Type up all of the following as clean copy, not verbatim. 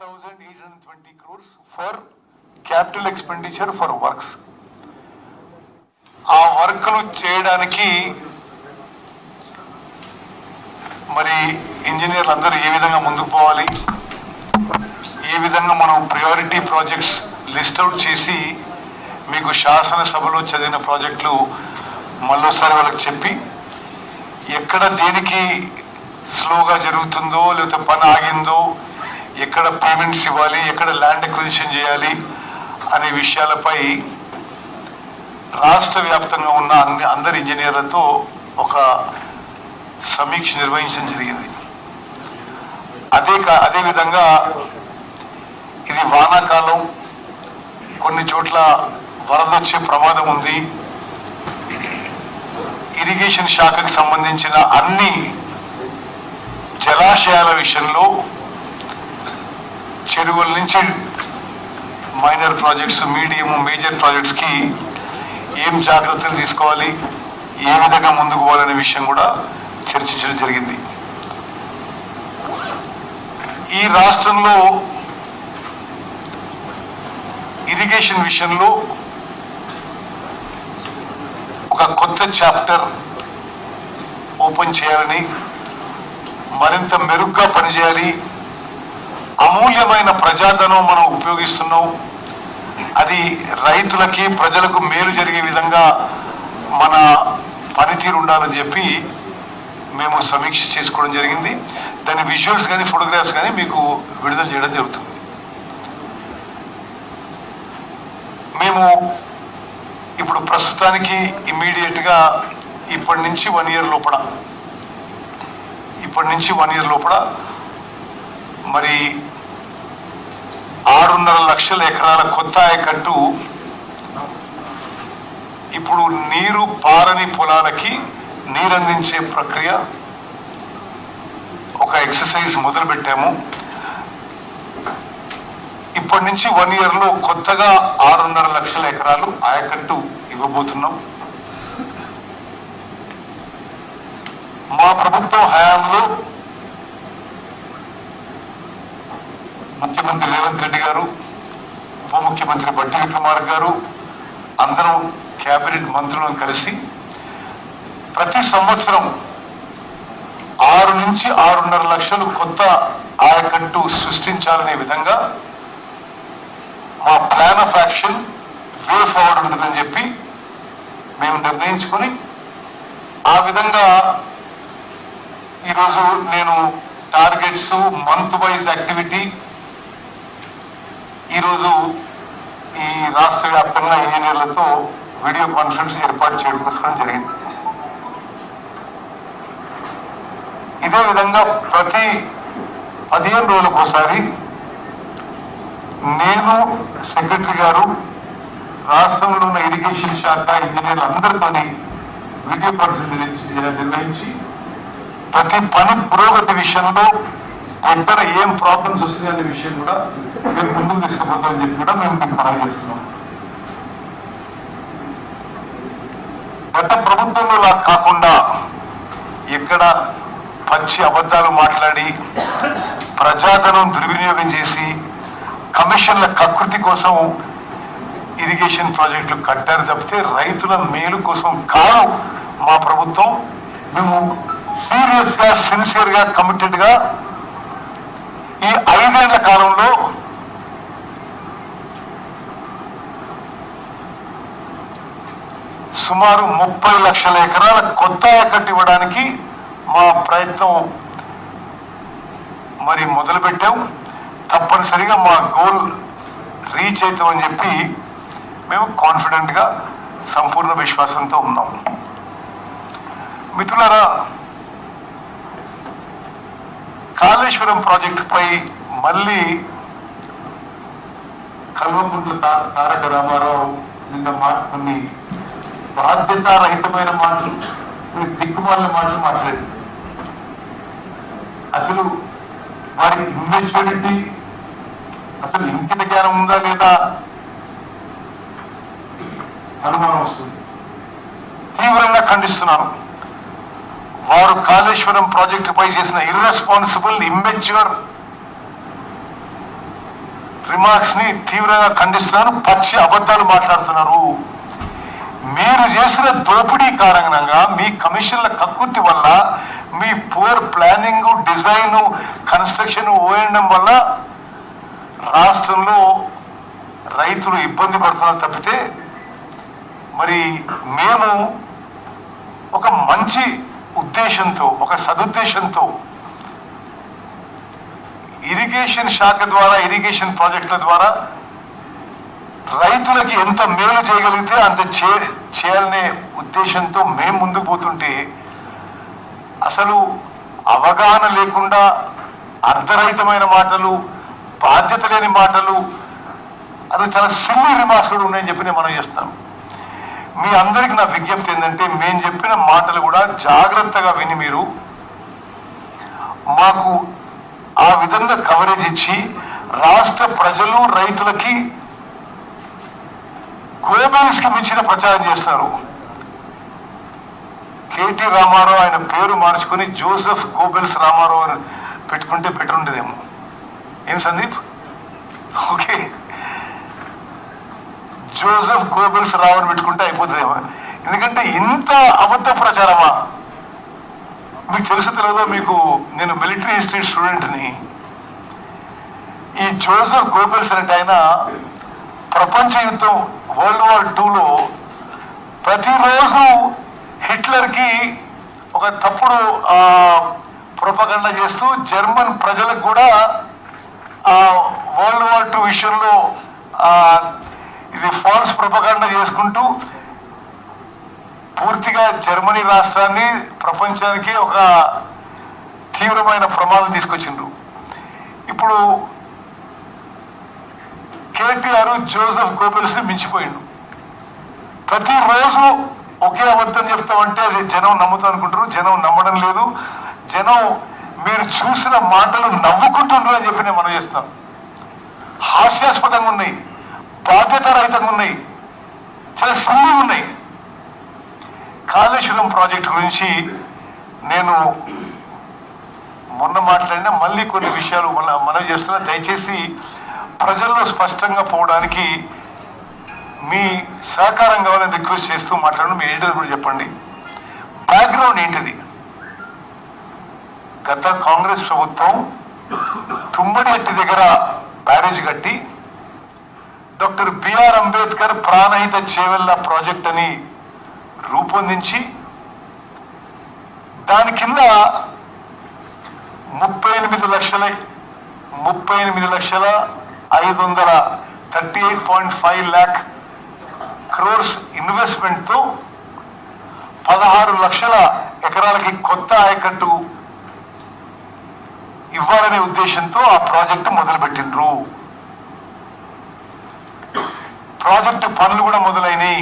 11,820 crores for capital expenditure for works. ఆ వర్క్లు చేయడానికి మరి ఇంజనీర్లు అందరూ ఏ విధంగా ముందుకు పోవాలి, ఏ విధంగా మనం ప్రయారిటీ ప్రాజెక్ట్స్ లిస్ట్ అవుట్ చేసి మీకు శాసనసభలో చదివిన ప్రాజెక్టులు మళ్ళీసారి వాళ్ళకి చెప్పి ఎక్కడ దేనికి స్లోగా జరుగుతుందో లేకపోతే పని ఆగిందో, ఎక్కడ పేమెంట్స్ ఇవ్వాలి, ఎక్కడ ల్యాండ్ అక్విజిషన్ చేయాలి అనే విషయాలపై రాష్ట్ర వ్యాప్తంగా ఉన్న అందరి ఇంజనీర్లతో ఒక సమీక్ష నిర్వహించడం జరిగింది. అదేవిధంగా ఇది వానాకాలం, కొన్ని చోట్ల వరదొచ్చే ప్రమాదం ఉంది. ఇరిగేషన్ శాఖకు సంబంధించిన అన్ని జలాశయాల విషయంలో చెరువుల నుంచి మైనర్ ప్రాజెక్ట్స్, మీడియం, మేజర్ ప్రాజెక్ట్స్కి ఏం జాగ్రత్తలు తీసుకోవాలి, ఏ విధంగా ముందుకు పోవాలనే విషయం కూడా చర్చించడం జరిగింది. ఈ రాష్ట్రంలో ఇరిగేషన్ విషయంలో ఒక కొత్త చాప్టర్ ఓపెన్ చేయాలని, మరింత మెరుగ్గా పనిచేయాలి. అమూల్యమైన ప్రజాధనం మనం ఉపయోగిస్తున్నాం, అది రైతులకి ప్రజలకు మేలు జరిగే విధంగా మన పనితీరు ఉండాలని చెప్పి మేము సమీక్ష చేసుకోవడం జరిగింది. దాని విజువల్స్ కానీ ఫోటోగ్రాఫ్స్ కానీ మీకు విడుదల చేయడం జరుగుతుంది. మేము ఇప్పుడు ప్రస్తుతానికి ఇమ్మీడియట్గా ఇప్పటి నుంచి 1 year లోపల మరి 6.5 లక్షల ఎకరాల కొత్త ఆయకట్టు ఇప్పుడు నీరు పారని పొలాలకి నీరందించే ప్రక్రియ ఒక ఎక్సర్సైజ్ మొదలు పెట్టాము. ఇప్పటి నుంచి 1 year లో కొత్తగా 6.5 లక్షల ఎకరాలు ఆయకట్టు ఇవ్వబోతున్నాం. మా ప్రభుత్వం హయాంలో ముఖ్యమంత్రి రేవంత్ రెడ్డి గారు, ఉప ముఖ్యమంత్రి బట్టి విక్రమార్క గారు, అందరం కేబినెట్ మంత్రులను కలిసి ప్రతి సంవత్సరం 6 నుంచి 6.5 లక్షలు కొత్త ఆయకట్టు సృష్టించాలనే విధంగా మా plan of action way forward ఉంటుందని చెప్పి మేము నిర్ణయించుకొని ఆ విధంగా ఈరోజు నేను టార్గెట్స్, మంత్ వైజ్ యాక్టివిటీ ఈరోజు ఈ రాష్ట్ర వ్యాప్తంగా ఇంజనీర్లతో వీడియో కాన్ఫరెన్స్ ఏర్పాటు చేయడం జరిగింది. ఇదే విధంగా ప్రతి 15 రోజులకు ఒకసారి నేను, సెక్రటరీ గారు, రాష్ట్రంలో ఉన్న ఇరిగేషన్ శాఖ ఇంజనీర్లు అందరితోని వీడియో కాన్ఫరెన్స్ నిర్వహించి ప్రతి పని పురోగతి విషయంలో ఎక్కడ ఏం ప్రాబ్లమ్స్ వస్తున్నాయనే విషయం కూడా మేము ముందుకు తీసుకుపోతామని చెప్పి కూడా మేము మీకు మనం చేస్తున్నాం. గత ప్రభుత్వంలో లా కాకుండా ఎక్కడ పచ్చి అబద్ధాలు మాట్లాడి ప్రజాధనం దుర్వినియోగం చేసి కమిషన్ల కకృతి కోసం ఇరిగేషన్ ప్రాజెక్టులు కట్టారు తప్పితే రైతుల మేలు కోసం కాదు మా ప్రభుత్వం. మేము సీరియస్ గా, సిన్సియర్ గా, కమిటెడ్ గా ఈ 5 ఏళ్ల కాలంలో సుమారు 30 లక్షల ఎకరాల కొత్త ఆయకట్టు ఇవ్వడానికి మా ప్రయత్నం మరి మొదలుపెట్టాం. తప్పనిసరిగా మా గోల్ రీచ్ అవుతామని చెప్పి మేము కాన్ఫిడెంట్ గా, సంపూర్ణ విశ్వాసంతో ఉన్నాం. మిత్రులారా, కాళేశ్వరం ప్రాజెక్టుపై మళ్ళీ కల్వకుంట్ల తారక రామారావు నిన్న కొన్ని బాధ్యతారహితమైన మాటలు, దిక్కుమాలిన మాటలు మాట్లాడింది. అసలు వారికి ఇన్వెస్ట్మెంట్, అసలు ఇంకిత జ్ఞానం ఉందా లేదా అనుమానం వస్తుంది. తీవ్రంగా ఖండిస్తున్నాను. వారు కాళేశ్వరం ప్రాజెక్టుపై చేసిన ఇర్రెస్పాన్సిబుల్, ఇమ్మెచ్యూర్ రిమార్క్స్ ని తీవ్రంగా ఖండిస్తున్నాను. పచ్చి అబద్ధాలు మాట్లాడుతున్నారు. మీరు చేసిన దోపిడీ కారణంగా మీ కమిషన్ల కక్కుర్తి వల్ల, మీ పూర్ ప్లానింగ్, డిజైన్, కన్స్ట్రక్షన్, ఓఎండం వల్ల రాష్ట్రంలో రైతులు ఇబ్బంది పడుతున్నారు తప్పితే, మరి మేము ఒక మంచి ఉద్దేశంతో, ఒక సదుద్దేశంతో ఇరిగేషన్ శాఖ ద్వారా, ఇరిగేషన్ ప్రాజెక్టుల ద్వారా రైతులకి ఎంత మేలు చేయగలిగితే అంత చేయాలనే ఉద్దేశంతో మేము ముందుకు పోతుంటే, అసలు అవగాహన లేకుండా అర్ధరహితమైన మాటలు, బాధ్యత లేని మాటలు, అది చాలా సిల్లీ రిమార్క్స్ కూడా ఉన్నాయని చెప్పి నేను మనం చేస్తాను. మీ అందరికీ నా విజ్ఞప్తి ఏంటంటే, మేము చెప్పిన మాటలు కూడా జాగ్రత్తగా విని మీరు మాకు ఆ విధంగా కవరేజ్ ఇచ్చి రాష్ట్ర ప్రజలు, రైతులకి గోబెల్స్ కి మించిన ప్రచారం చేస్తారు. కేటీ రామారావు ఆయన పేరు మార్చుకుని జోసెఫ్ గోబెల్స్ రామారావు అని పెట్టుకుంటే బెటర్ ఉండేదేమో. ఏం సందీప్? ఓకే, జోసెఫ్ గోబెల్స్ రావు అని పెట్టుకుంటే అయిపోతుందేమో. ఎందుకంటే ఇంత అబద్ధ ప్రచారమా? మీకు తెలుసు తెలియదో, మీకు నేను మిలిటరీ హిస్టరీ స్టూడెంట్ని. ఈ జోసెఫ్ గోబెల్స్ అంటే ఆయన ప్రపంచ యుద్ధం వరల్డ్ వార్ 2లో ప్రతిరోజు హిట్లర్కి ఒక తప్పుడు ప్రొపగండా చేస్తూ జర్మన్ ప్రజలకు కూడా వరల్డ్ వార్ 2 విషయంలో ఇది ఫాల్స్ ప్రొపగండా చేసుకుంటూ పూర్తిగా జర్మనీ రాష్ట్రాన్ని ప్రపంచానికి ఒక తీవ్రమైన ప్రమాదం తీసుకొచ్చిండ్రు. ఇప్పుడు కేటీఆర్ జోసెఫ్ గోబెల్స్ ని మించిపోయిండు. ప్రతిరోజు ఒకే అబద్ధం చెప్తామంటే అది జనం నమ్ముతా అనుకుంటారు. జనం నమ్మడం లేదు. జనం మీరు చూసిన మాటలు నవ్వుకుంటున్నారు అని చెప్పి నేను మనం చేస్తున్నాం. హాస్యాస్పదంగా ఉన్నాయి, బాధ్యతారహితంగా ఉన్నాయి, చాలా సిల్లీగా ఉన్నాయి. కాళేశ్వరం ప్రాజెక్టు గురించి నేను మొన్న మాట్లాడినా, మళ్ళీ కొన్ని విషయాలు మనం చేస్తున్నా. దయచేసి ప్రజల్లో స్పష్టంగా పోవడానికి మీ సహకారం కావాలని రిక్వెస్ట్ చేస్తూ మాట్లాడడం. మీ ఏంటది కూడా చెప్పండి. బ్యాక్గ్రౌండ్ ఏంటిది? గత కాంగ్రెస్ ప్రభుత్వం తుమ్మడిహట్టి దగ్గర బ్యారేజ్ కట్టి doctor BR Ambedkar Pranahita Chevella project అని రూపొందించి దాని కింద 38,538.5 lakh క్రోర్స్ ఇన్వెస్ట్మెంట్ తో 16 లక్షల ఎకరాలకి కొత్త ఆయకట్టు ఇవ్వాలనే ఉద్దేశంతో ఆ ప్రాజెక్టు మొదలుపెట్టిండ్రు. ప్రాజెక్టు పనులు కూడా మొదలైనవి.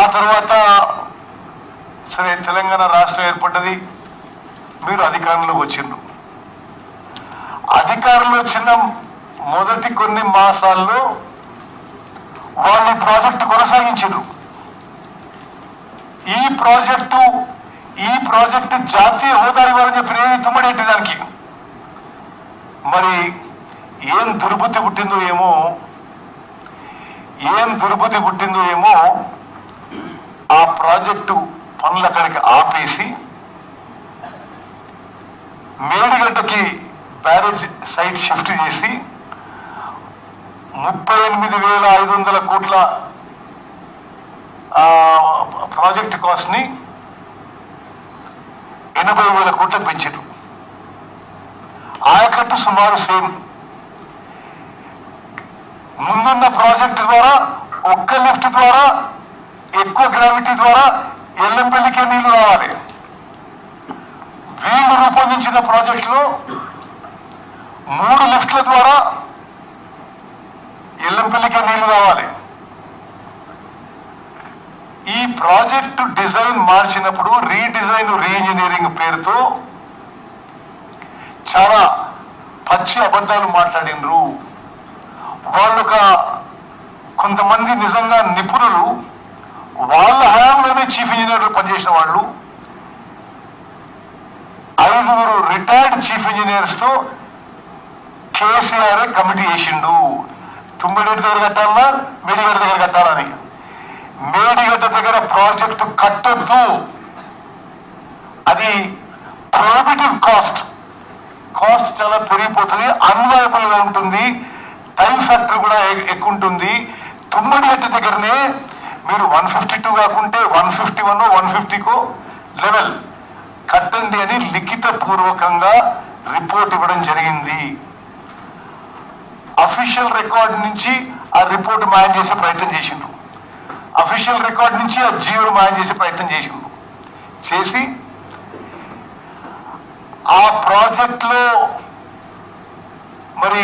ఆ తర్వాత సరే తెలంగాణ రాష్ట్రం ఏర్పడ్డది. మీరు అధికారంలోకి వచ్చిండ్రు. అధికారంలో వచ్చిన మొదటి కొన్ని మాసాల్లో వాళ్ళు ఈ ప్రాజెక్టు కొనసాగించారు. ఈ ప్రాజెక్టు జాతీయ హోదా ఇవ్వాలని చెప్పి నేను తుమ్మడేంటి దానికి. మరి ఏం దుర్బుద్ధి పుట్టిందో ఏమో ఆ ప్రాజెక్టు పనులు అక్కడికి ఆపేసి మేడిగడ్డకి బ్యారేజ్ సైట్ షిఫ్ట్ చేసి 38,500 కోట్ల ప్రాజెక్ట్ కాస్ట్ ని 80,000 కోట్లకు పెంచారు. ఆయకట్టు సుమారు సేమ్. ముందున్న ప్రాజెక్టు ద్వారా ఒక్క లిఫ్ట్ ద్వారా ఎక్కువ గ్రావిటీ ద్వారా ఎల్లంపల్లికే నీళ్లు రావాలి. వీళ్ళు రూపొందించిన ప్రాజెక్టులో 3 లిఫ్ట్ల ద్వారా ఎల్లంపల్లికే నీళ్లు రావాలి. ఈ ప్రాజెక్టు డిజైన్ మార్చినప్పుడు రీడిజైన్, రీఇంజనీరింగ్ పేరుతో చాలా పచ్చి అబద్ధాలు మాట్లాడినరు. వాళ్ళు కొంతమంది నిజంగా నిపుణులు, వాళ్ళ హయాంలోనే చీఫ్ ఇంజనీర్లు పనిచేసిన వాళ్ళు 5 రిటైర్డ్ చీఫ్ ఇంజనీర్స్ తో కేసీఆర్ కమిటీ వేసిండు. తుమ్మిడిగడ్డ దగ్గర కట్టాలన్నా మేడిగడ్డ దగ్గర కట్టాలని. మేడిగడ్డ దగ్గర ప్రాజెక్టు కట్టొద్దు, అది ప్రొహిబిటివ్ కాస్ట్ చాలా పెరిగిపోతుంది, అన్వయబుల్ గా ఉంటుంది, టైం ఫ్యాక్టర్ కూడా ఎక్కువ ఉంటుంది. తుమ్మడిగడ్డ దగ్గరనే మీరు 152 కాకుంటే 151 150కో లెవెల్ కట్టండి అని లిఖిత పూర్వకంగా రిపోర్ట్ ఇవ్వడం జరిగింది. అఫీషియల్ రికార్డ్ నుంచి ఆ రిపోర్ట్ మాయం చేసే ప్రయత్నం చేసిండ్రు, అఫీషియల్ రికార్డ్ నుంచి ఆ జీవోలు మాయం చేసే ప్రయత్నం చేసి ఆ ప్రాజెక్టులో మరి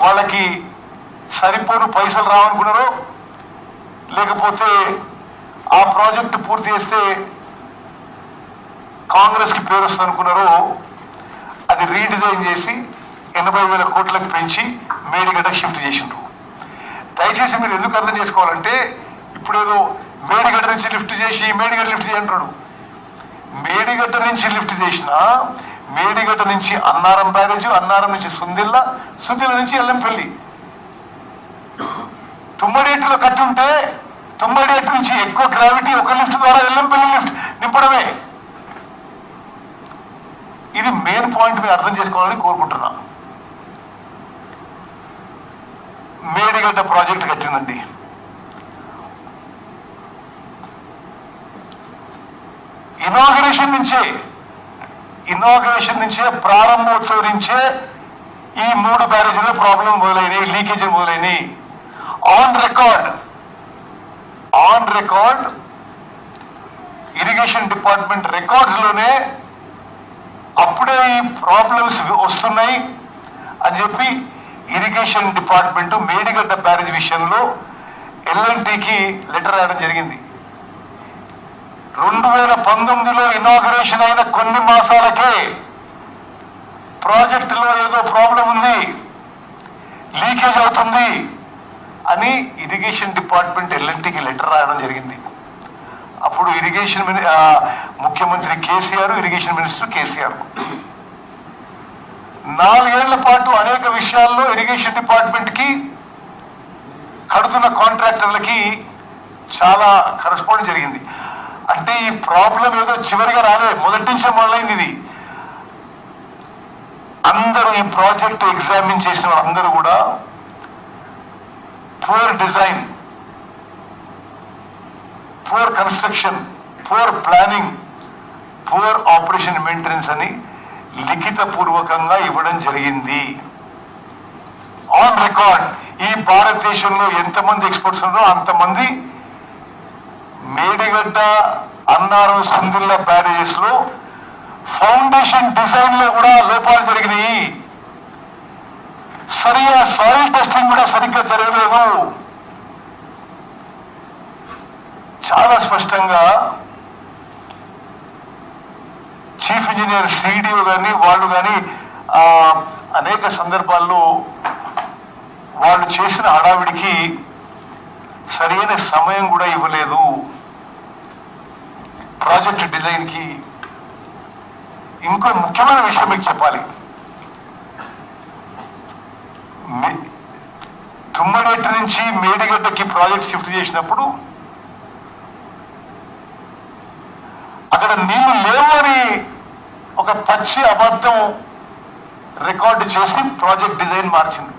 వాళ్ళకి సరిపోను పైసలు రావనుకున్నారో, లేకపోతే ఆ ప్రాజెక్టు పూర్తి చేస్తే కాంగ్రెస్ కి పేరు వస్తుంది అనుకున్నారో, అది రీడిజైన్ చేసి 80,000 కోట్లకు పెంచి మేడిగడ్డకు షిఫ్ట్ చేసిండ్రు. దయచేసి మీరు ఎందుకు అర్థం చేసుకోవాలంటే, ఇప్పుడేదో మేడిగడ్డ నుంచి లిఫ్ట్ చేసి మేడిగడ్డ లిఫ్ట్ చేయంటాడు. మేడిగడ్డ నుంచి లిఫ్ట్ చేసిన మేడిగడ్డ నుంచి అన్నారం బ్యారేజ్, అన్నారం నుంచి సుందిల్ల నుంచి ఎల్లంపల్లి. తుమ్మడేటిలో కట్టి ఉంటే తుమ్మడేటి నుంచి ఎక్కువ గ్రావిటీ ఒక లిఫ్ట్ ద్వారా ఎల్లంపల్లి లిఫ్ట్ నింపడమే. ఇది మెయిన్ పాయింట్ మీరు అర్థం చేసుకోవాలని కోరుకుంటున్నా. మేడిగడ్డ ప్రాజెక్ట్ కట్టిందండి, ఇనాగరేషన్ నుంచే ప్రారంభోత్సవం నుంచే ఈ 3 బ్యారేజీలో ప్రాబ్లం మొదలైనవి, లీకేజీలు మొదలైనవి. On record irrigation department records లోనే అప్పుడే ఈ ప్రాబ్లమ్స్ వస్తున్నాయి అని చెప్పి ఇరిగేషన్ డిపార్ట్మెంట్ మేడిగడ్డ బ్యారేజ్ విషయంలో ఎల్ఎన్టీకి లెటర్ రాయడం జరిగింది. 2019లో ఇనాగరేషన్ అయిన కొన్ని మాసాలకే ప్రాజెక్టులో ఏదో ప్రాబ్లం ఉంది, లీకేజ్ అవుతుంది అని ఇరిగేషన్ డిపార్ట్మెంట్ ఎల్ఎన్టీకి లెటర్ రాయడం జరిగింది. అప్పుడు ఇరిగేషన్ ముఖ్యమంత్రి కేసీఆర్, ఇరిగేషన్ మినిస్టర్ కేసీఆర్ 4 ఏళ్ల పాటు అనేక విషయాల్లో ఇరిగేషన్ డిపార్ట్మెంట్ కి కడుతున్న కాంట్రాక్టర్లకి చాలా కరెస్పాండ్ జరిగింది. అంటే ఈ ప్రాబ్లం ఏదో చివరిగా రాలే, మొదటి నుంచే మొదలైంది. ఇది అందరూ ఈ ప్రాజెక్ట్ ఎగ్జామిన్ చేసిన అందరూ కూడా poor design, poor construction, poor planning, poor operation maintenance అని లిఖిత పూర్వకంగా ఇవ్వడం జరిగింది. ఆన్ రికార్డ్ ఈ భారతదేశంలో ఎంతమంది ఎక్స్పర్ట్స్ ఉన్నారో అంతమంది మేడిగడ్డ, అన్నారం, సుందిల్ల బ్యారేజెస్ లో ఫౌండేషన్ డిజైన్ లో కూడా లోపాలు జరిగినాయి. సరిగా సాయిల్ టెస్టింగ్ కూడా సరిగ్గా జరగలేదు. చాలా స్పష్టంగా చీఫ్ ఇంజనీర్ సిడిఓ కానీ వాళ్ళు కానీ అనేక సందర్భాల్లో వాళ్ళు చేసిన హడావిడికి సరైన సమయం కూడా ఇవ్వలేదు. ప్రాజెక్ట్ డిజైన్ కి ఇంకో ముఖ్యమైన విషయం మీకు చెప్పాలి. తుమ్మడేటి నుంచి మేడిగడ్డకి ప్రాజెక్ట్ షిఫ్ట్ చేసినప్పుడు అక్కడ నీళ్లు లేవు అని ఒక పచ్చి అబద్ధం రికార్డు చేసి ప్రాజెక్ట్ డిజైన్ మార్చింది.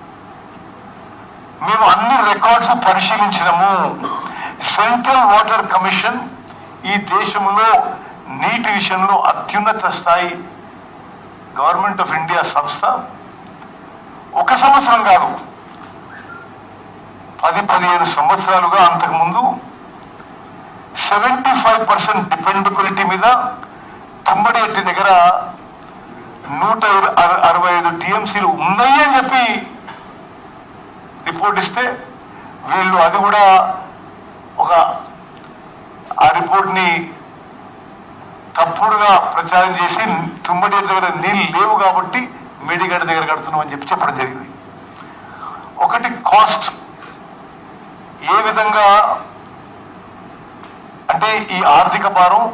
మేము అన్ని రికార్డ్స్ పరిశీలించినాము. సెంట్రల్ వాటర్ కమిషన్ ఈ దేశంలో నీటి విషయంలో అత్యున్నత స్థాయి గవర్నమెంట్ ఆఫ్ ఇండియా సంస్థ. 1 సంవత్సరం కాదు, 10-15 సంవత్సరాలుగా అంతకుముందు 75% డిపెండబిలిటీ మీద తుమ్మడేటి దగ్గర 165 టీఎంసీలు ఉన్నాయి అని చెప్పి రిపోర్ట్ ఇస్తే వీళ్ళు అది కూడా ఆ రిపోర్ట్ ని తప్పుడుగా ప్రచారం చేసి తుమ్మడేటి దగ్గర నీళ్ళు లేవు కాబట్టి మేడిగడ్డ దగ్గర కడుతున్నాం అని చెప్పడం జరిగింది. ఒకటి కాస్ట్ ఏ విధంగా అంటే ఈ ఆర్థిక భారం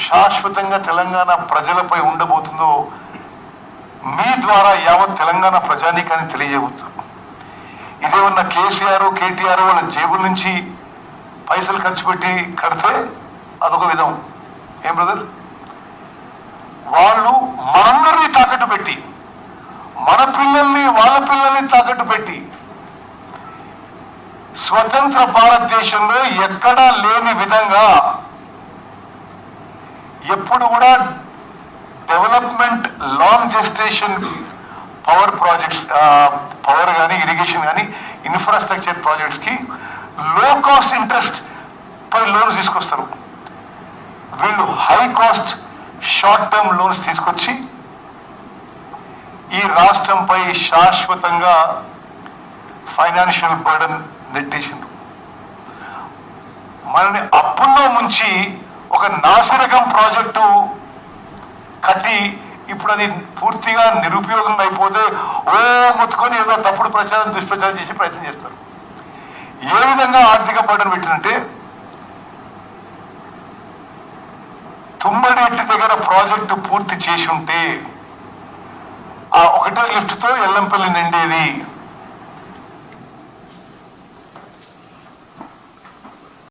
శాశ్వతంగా తెలంగాణ ప్రజలపై ఉండబోతుందో మీ ద్వారా యావత్ తెలంగాణ ప్రజానీకాన్ని తెలియజేయవచ్చు. ఇదేమన్నా కేసీఆర్ కేటీఆర్ వాళ్ళ జేబుల నుంచి పైసలు ఖర్చు పెట్టి కడితే అదొక విధం. ఏం బ్రదర్, వాళ్ళు మనందరినీ తాకట్టు పెట్టి, మన పిల్లల్ని వాళ్ళ పిల్లల్ని తాకట్టు పెట్టి, స్వతంత్ర భారతదేశంలో ఎక్కడా లేని విధంగా ఎప్పుడు కూడా development long gestation power projects, power కానీ ఇరిగేషన్ కానీ ఇన్ఫ్రాస్ట్రక్చర్ ప్రాజెక్ట్స్ కి లో కాస్ట్ ఇంట్రెస్ట్ పై లోన్స్ తీసుకొస్తారు. వీళ్ళు high cost short term loans తీసుకొచ్చి ఈ రాష్ట్రంపై శాశ్వతంగా ఫైనాన్షియల్ బర్డన్ నెట్టేసింది. మనని అప్పుల్లో ముంచి ఒక నాసిరకం ప్రాజెక్టు కట్టి ఇప్పుడు అది పూర్తిగా నిరుపయోగంగా అయిపోతే మొత్తుకొని ఏదో తప్పుడు ప్రచారం దుష్ప్రచారం చేసి ప్రయత్నం చేస్తారు. ఏ విధంగా ఆర్థిక బర్డన్ పెట్టినంటే, తుమ్మడెట్టి దగ్గర ప్రాజెక్టు పూర్తి చేసి ఉంటే ఆ ఒకటే లిఫ్ట్తో ఎల్లంపల్లి నిండేది.